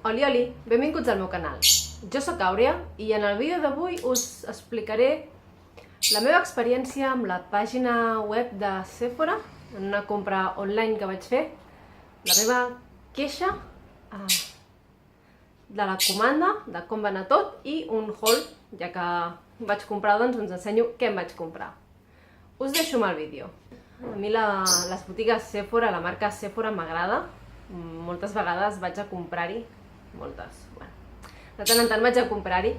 Oli, oli, benvinguts al meu canal. Jo sóc Àurea i en el vídeo d'avui us explicaré la meva experiència amb la pàgina web de Sephora, en una compra online que vaig fer, la meva queixa de la comanda, de com va anar tot, i un haul, ja que vaig comprar, doncs us ensenyo què em vaig comprar. Us deixo amb el vídeo. A mi les botigues Sephora, la marca Sephora m'agrada. Moltes vegades vaig a comprar-hi, de tant en tant vaig a comprar-hi.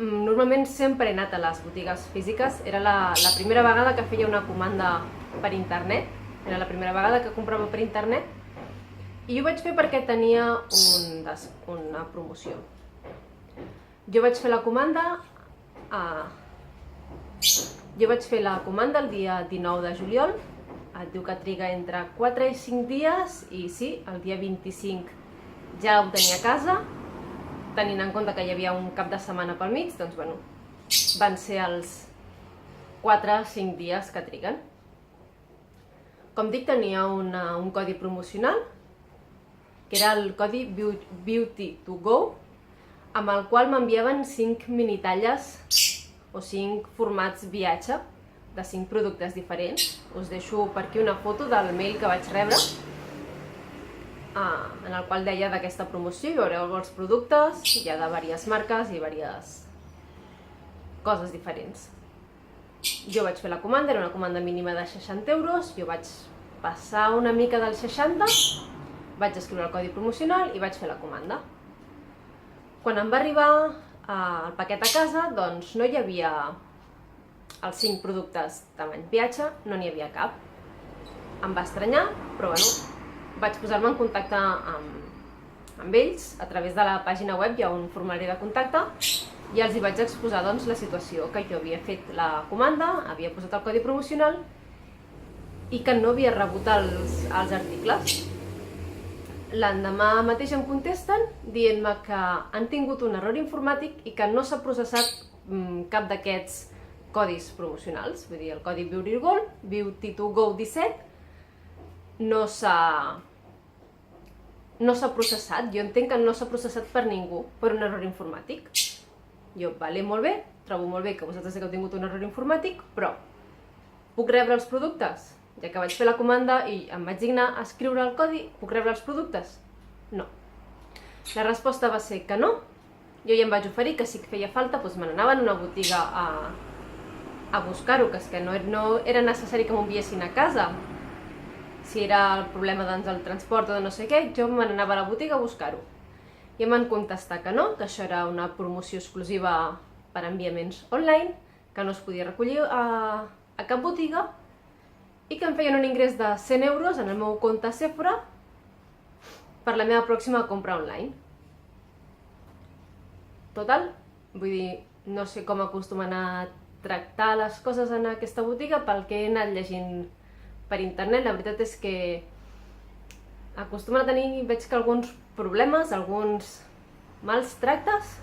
Normalment sempre he anat a les botigues físiques, era la primera vegada que feia una comanda per internet, era la primera vegada que comprava per internet, i ho vaig fer perquè tenia una promoció. Jo vaig fer la comanda el dia 19 de juliol, et diu que triga entre 4 i 5 dies, i sí, el dia 25 ja ho tenia a casa, tenint en compte que hi havia un cap de setmana pel mig, doncs bueno, van ser els 4 o 5 dies que triguen. Com dic, tenia un codi promocional, que era el codi Beauty2Go, amb el qual m'enviaven 5 minitalles o 5 formats viatge de 5 productes diferents. Us deixo per aquí una foto del mail que vaig rebre, en el qual deia d'aquesta promoció, i veureu els productes, hi ha de diverses marques i diverses coses diferents. Jo vaig fer la comanda, era una comanda mínima de 60 euros, jo vaig passar una mica dels 60, vaig escriure el codi promocional i vaig fer la comanda. Quan em va arribar el paquet a casa, doncs no hi havia els 5 productes tamany viatge, no n'hi havia cap. Em va estranyar, però bueno, vaig posar-me en contacte amb ells. A través de la pàgina web hi ha un formulari de contacte i els hi vaig exposar doncs la situació, que jo havia fet la comanda, havia posat el codi promocional i que no havia rebut els articles. L'endemà mateix em contesten dient-me que han tingut un error informàtic i que no s'ha processat cap d'aquests codis promocionals, vull dir, el codi Beauty2Go 17 no s'ha processat. Jo entenc que no s'ha processat per ningú, per un error informàtic. Jo, vale, molt bé, trobo molt bé que vosaltres hagueu tingut un error informàtic, però puc rebre els productes? Ja que vaig fer la comanda i em vaig dignar a escriure el codi, puc rebre els productes? No. La resposta va ser que no. Jo ja em vaig oferir que si feia falta doncs me n'anava en una botiga a buscar-ho, que és que no era necessari que m'ho enviessin a casa. Si era el problema del transport o de no sé què, jo me n'anava a la botiga a buscar-ho. I em van contestar que no, que això era una promoció exclusiva per enviaments online, que no es podia recollir a cap botiga, i que em feien un ingrés de 100 euros en el meu compte Sephora per la meva pròxima compra online. Total, vull dir, no sé com acostumen a tractar les coses en aquesta botiga, pel que he anat llegint per internet. La veritat és que acostumen a tenir, veig que alguns problemes, alguns mals tractes.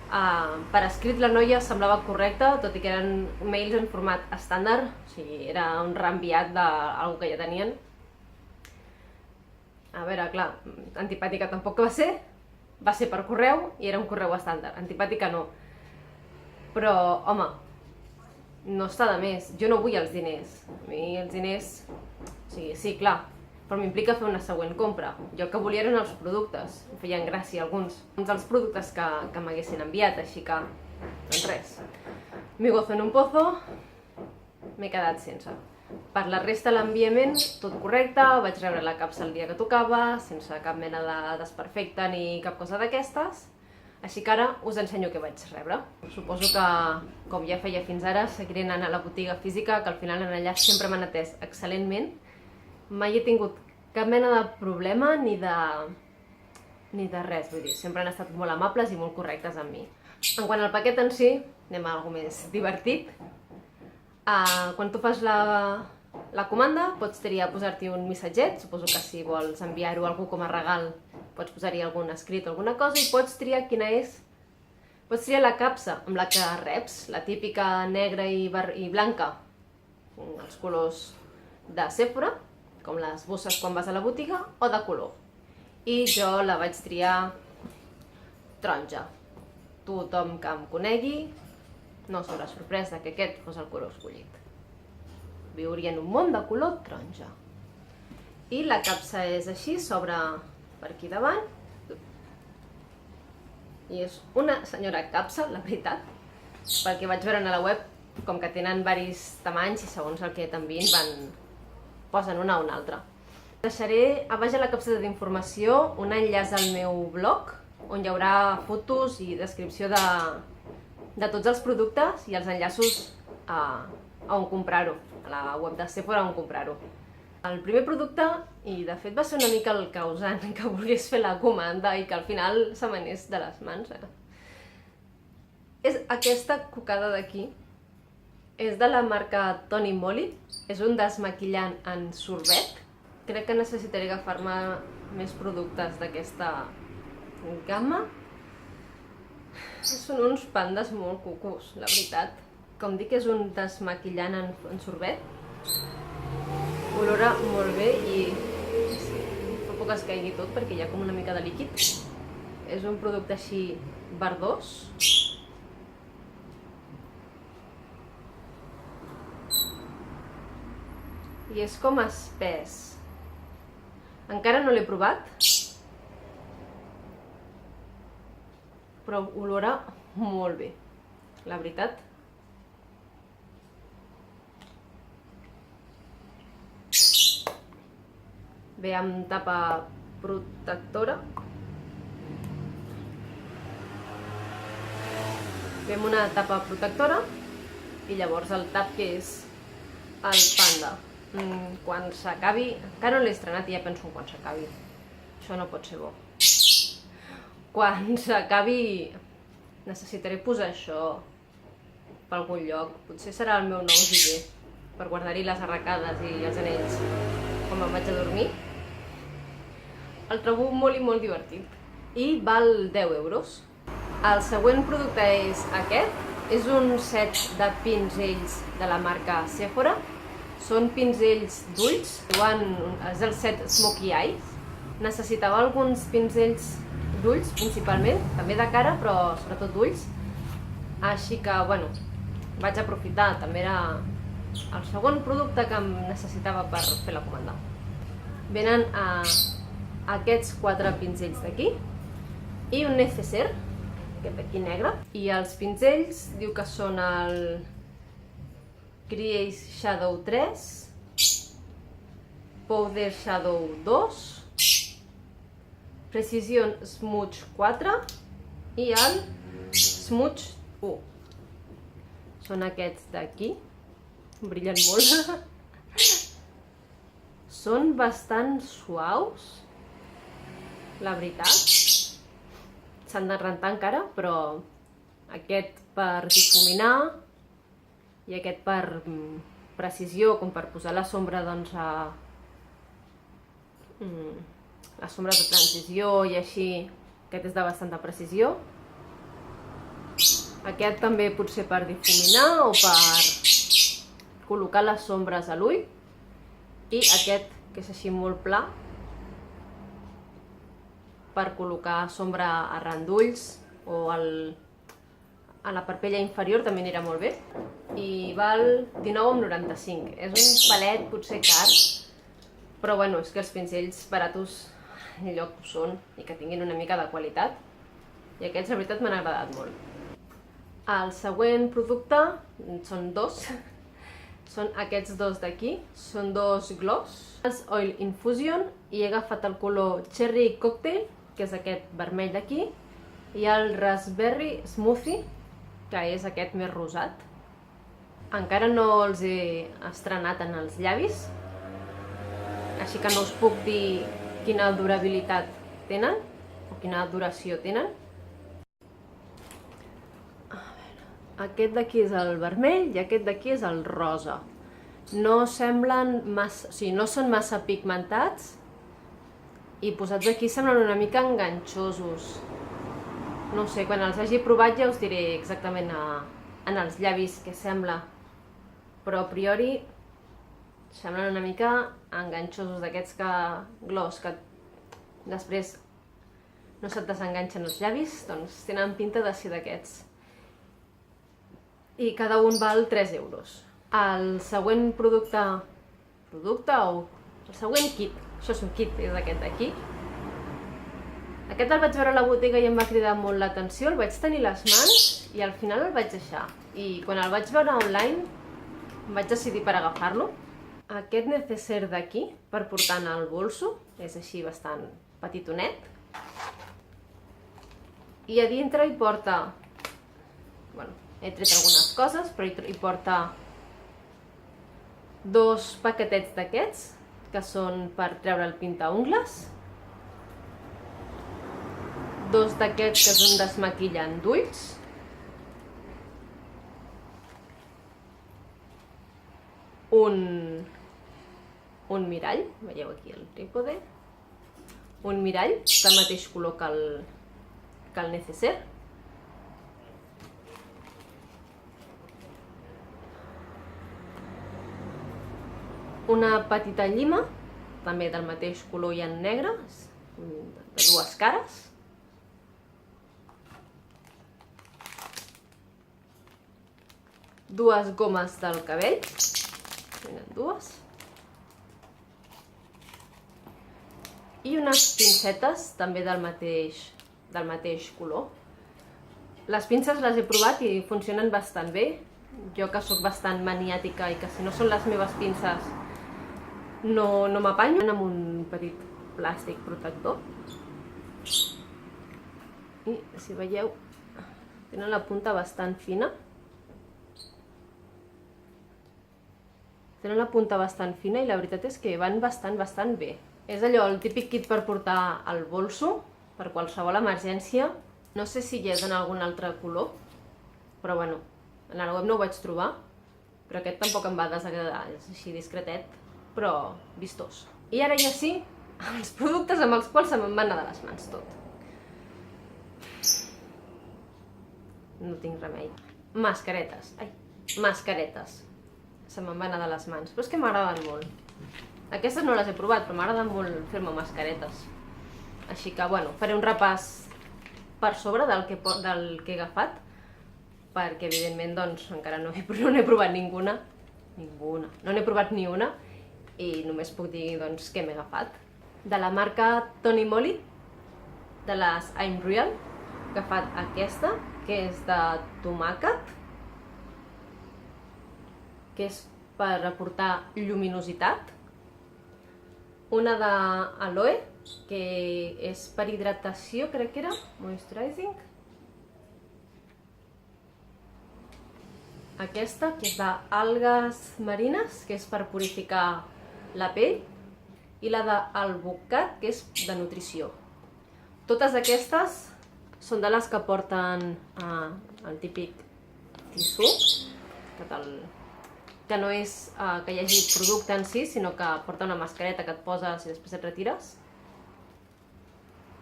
Per escrit la noia semblava correcta, tot i que eren mails en format estàndard, o sigui, era un reenviat d'alguna que ja tenien. A veure, clar, antipàtica tampoc va ser per correu i era un correu estàndard, antipàtica no. Però, home, no està de més, jo no vull els diners. A mi els diners, o sigui, sí, clar, però m'implica fer una següent compra. Jo el que volia eren els productes, em feien gràcia alguns dels productes que m'haguessin enviat, així que, doncs res. Mi gozo en un pozo, m'he quedat sense. Per la resta l'enviament, tot correcte, vaig rebre la capsa el dia que tocava, sense cap mena de desperfecte ni cap cosa d'aquestes. Així que ara us ensenyo què vaig rebre. Suposo que, com ja feia fins ara, seguiré anant a la botiga física, que al final en allà sempre m'han atès excel·lentment. Mai he tingut cap mena de problema ni de res, vull dir, sempre han estat molt amables i molt correctes amb mi. En quant al paquet en si, anem a alguna més divertit. Quan tu fas la comanda, pots triar posar-t'hi un missatget, suposo que si vols enviar-ho a algú com a regal, pots posar-hi algun escrit o alguna cosa, i pots triar quina és. Pots triar la capsa amb la que reps, la típica negra i blanca, els colors de Sephora, com les bosses quan vas a la botiga, o de color. i jo la vaig triar taronja. Tothom que em conegui no s'haurà sorprès que aquest fos el color escollit. Viuria en un món de color taronja. I la capsa és així, s'obre per aquí davant. I és una senyora capsa, la veritat, perquè vaig veure a la web com que tenen diversos tamanys i segons el que t'envien posen una o una altra. Deixaré a baix a la capsa d'informació un enllaç al meu blog on hi haurà fotos i descripció de tots els productes i els enllaços a on comprar-ho, a la web de Sephora on comprar-ho. El primer producte, i de fet va ser una mica el causant que volgués fer la comanda i que al final se m'anés de les mans, és aquesta cocada d'aquí. És de la marca Tony Moly, és un desmaquillant en sorbet. Crec que necessitaré agafar-me més productes d'aquesta gamma. Són uns pandes molt cucus, la veritat. Com dic, és un desmaquillant en sorbet. Olora molt bé i fa poc es caigui tot perquè hi ha com una mica de líquid. És un producte així verdós. I és com espès. Encara no l'he provat, però olora molt bé, la veritat. Ve amb tapa protectora. Ve amb una tapa protectora i llavors el tap que és el panda. Quan s'acabi, encara no l'he estrenat i ja penso en quan s'acabi. Això no pot ser bo. Quan s'acabi necessitaré posar això per algun lloc. Potser serà el meu nou joguer per guardar-hi les arracades i els anells quan me'n vaig a dormir. El trobo molt i molt divertit i val 10 euros. El següent producte és aquest. És un set de pinzells de la marca Sephora. Són pinzells d'ulls, és el set Smokey Eyes. Necessitava alguns pinzells d'ulls principalment, també de cara, però sobretot d'ulls. Així que, bueno, vaig aprofitar, també era el segon producte que em necessitava per fer la comanda. Venen aquests 4 pinzells d'aquí i un nécessaire, aquest d'aquí negre. I els pinzells diu que són el Crease Shadow 3, Powder Shadow 2, Precision Smudge 4 i el Smudge 1. Són aquests d'aquí, brillen molt. Són bastant suaus, la veritat. S'han de rentar encara, però aquest per difuminar i aquest per precisió, com per posar la sombra, doncs, la sombra de transició i així, aquest és de bastanta precisió. Aquest també potser per difuminar o per col·locar les sombres a l'ull. I aquest, que és així molt pla, per col·locar sombra arran d'ulls o a la parpella inferior també anirà molt bé. I val 19,95. És un palet potser car, però bueno, és que els pinzells baratos en lloc ho són i que tinguin una mica de qualitat. I aquests, la veritat, m'han agradat molt. El següent producte són dos. Són aquests dos d'aquí. Són dos gloss. Oil Infusion, i he agafat el color Cherry Cocktail, que és aquest vermell d'aquí, i el Raspberry Smoothie, que és aquest més rosat. Encara no els he estrenat en els llavis, així que no us puc dir quina durabilitat tenen o quina duració tenen. Aquest d'aquí és el vermell i aquest d'aquí és el rosa. No semblen massa, o sigui, no són massa pigmentats i posats aquí semblen una mica enganxosos. No sé, quan els hagi provat ja us diré exactament en els llavis què sembla, però a priori semblen una mica enganxosos, d'aquests gloss que després no se't desenganxen els llavis, doncs tenen pinta de ser d'aquests. I cada un val 3 euros. El següent producte o el següent kit, això és un kit, és aquest d'aquí. Aquest el vaig veure a la botiga i em va cridar molt l'atenció, el vaig tenir a les mans i al final el vaig deixar. I quan el vaig veure online em vaig decidir per agafar-lo. Aquest necessaire d'aquí, per portar en el bolso, és així bastant petitonet. I a dintre hi porta, bueno, he tret algunes coses, però hi porta 2 paquetets d'aquests, que són per treure el pintaungles, 2 d'aquests que són desmaquillant d'ulls, un mirall, veieu aquí el trípode, un mirall del mateix color que el necessaire, una petita llima, també del mateix color i en negre, de 2 cares, dues gomes del cabell, tenen 2, i unes pincetes també del mateix color. Les pinces les he provat i funcionen bastant bé. Jo que sóc bastant maniàtica i que si no són les meves pinces no m'apanyo. Amb un petit plàstic protector. I si veieu, tenen la punta bastant fina. Tenen la punta bastant fina i la veritat és que van bastant bé. És allò, el típic kit per portar al bolso, per qualsevol emergència. No sé si hi és en algun altre color, però bueno, en la web no ho vaig trobar, però aquest tampoc em va desagradar, és així discretet, però vistós. I ara ja sí, els productes amb els quals se me'n va anar de les mans tot. No tinc remei. Mascaretes, mascaretes. Se me'n va anar de les mans, però és que m'agraden molt. Aquestes no les he provat, però m'agraden molt fer-me mascaretes. Així que, bueno, faré un repàs per sobre del que he agafat, perquè evidentment doncs encara no he provat ninguna. No n'he provat ni una i només puc dir doncs què m'he agafat. De la marca Tony Moly, de les I'm Real, he agafat aquesta, que és de tomàquet, que és per aportar lluminositat. Una d'aloe, que és per hidratació, crec que era, moisturizing. Aquesta, que és d'algues marines, que és per purificar la pell. I la d'alvocat, que és de nutrició. Totes aquestes són de les que porten el típic tissú, que no és que hi hagi producte en si, sinó que porta una mascareta que et poses i després et retires.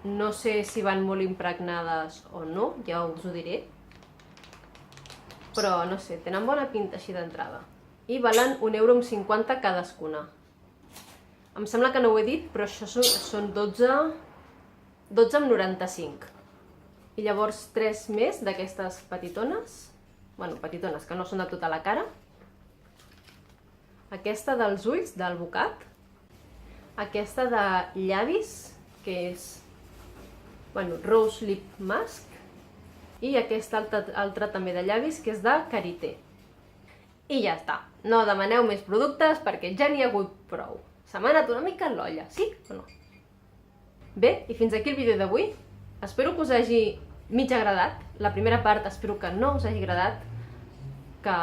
No sé si van molt impregnades o no, ja us ho diré. Però no sé, tenen bona pinta així d'entrada. I valen 1,50 € cadascuna. Em sembla que no ho he dit, però això són 12,95 €. I llavors 3 més d'aquestes petitones, bueno, petitones que no són de tota la cara. Aquesta dels ulls, del bocat. Aquesta de llavis, que és, bueno, Rose Lip Mask. I aquesta altra també de llavis, que és de Karité. I ja està. No demaneu més productes perquè ja n'hi ha hagut prou. Se m'ha anat una mica en l'olla, sí o no? Bé, i fins aquí el vídeo d'avui. Espero que us hagi mig agradat. La primera part espero que no us hagi agradat, que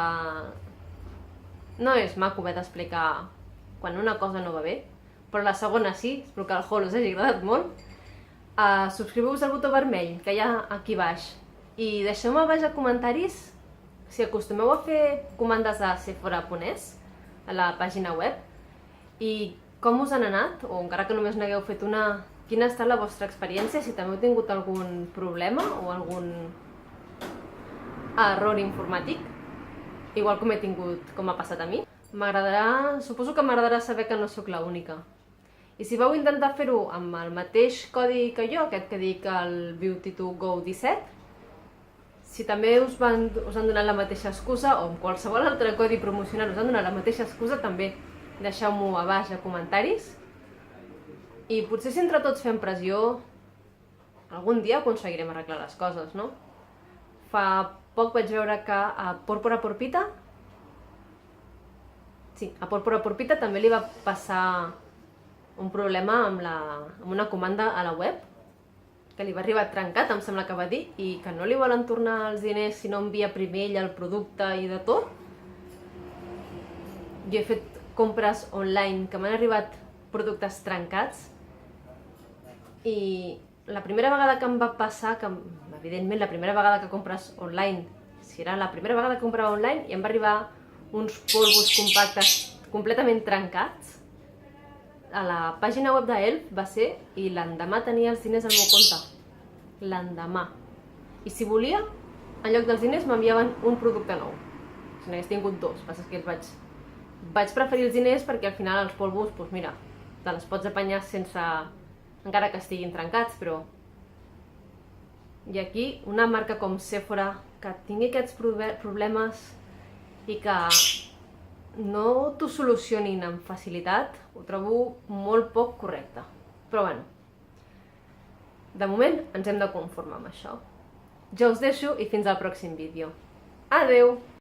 no és maco haver d'explicar quan una cosa no va bé, però la segona sí, espero que el haul us hagi agradat molt. Subscriveu-vos al botó vermell que hi ha aquí baix i deixeu-me baix a comentaris si acostumeu a fer comandes a Sephora.es, a la pàgina web, i com us han anat, o encara que només n'hagueu fet una, quina ha estat la vostra experiència, si també heu tingut algun problema o algun error informàtic, igual com he tingut, com ha passat a mi. M'agradarà, suposo que m'agradarà saber que no sóc l'única. I si vau intentar fer-ho amb el mateix codi que jo, aquest que dic el Beauty2Go17, si també us han donat la mateixa excusa, o amb qualsevol altre codi promocional us han donat la mateixa excusa, també deixeu-m'ho a baix a comentaris. I potser si entre tots fem pressió, algun dia aconseguirem arreglar les coses, no? Fa poc vaig veure que a Púrpura Porpita, a Púrpura Porpita també li va passar un problema amb una comanda a la web, que li va arribar trencat, em sembla que va dir, i que no li volen tornar els diners si no envia primer ell el producte i de tot. Jo he fet compres online que m'han arribat productes trencats i la primera vegada que em va passar, que evidentment la primera vegada que compres online, si era la primera vegada que comprava online, i em va arribar uns polvos compactes completament trencats, a la pàgina web d'Elf va ser, i l'endemà tenia els diners al meu compte. L'endemà. I si volia, en lloc dels diners m'enviaven un producte nou. Si n'hagués tingut dos, passa que vaig preferir els diners perquè al final els polvos, doncs mira, te les pots apanyar sense, encara que estiguin trencats, però... I aquí, una marca com Sephora, que tingui aquests problemes i que no t'ho solucionin amb facilitat, ho trobo molt poc correcte. Però bueno, de moment ens hem de conformar amb això. Jo us deixo i fins al pròxim vídeo. Adeu!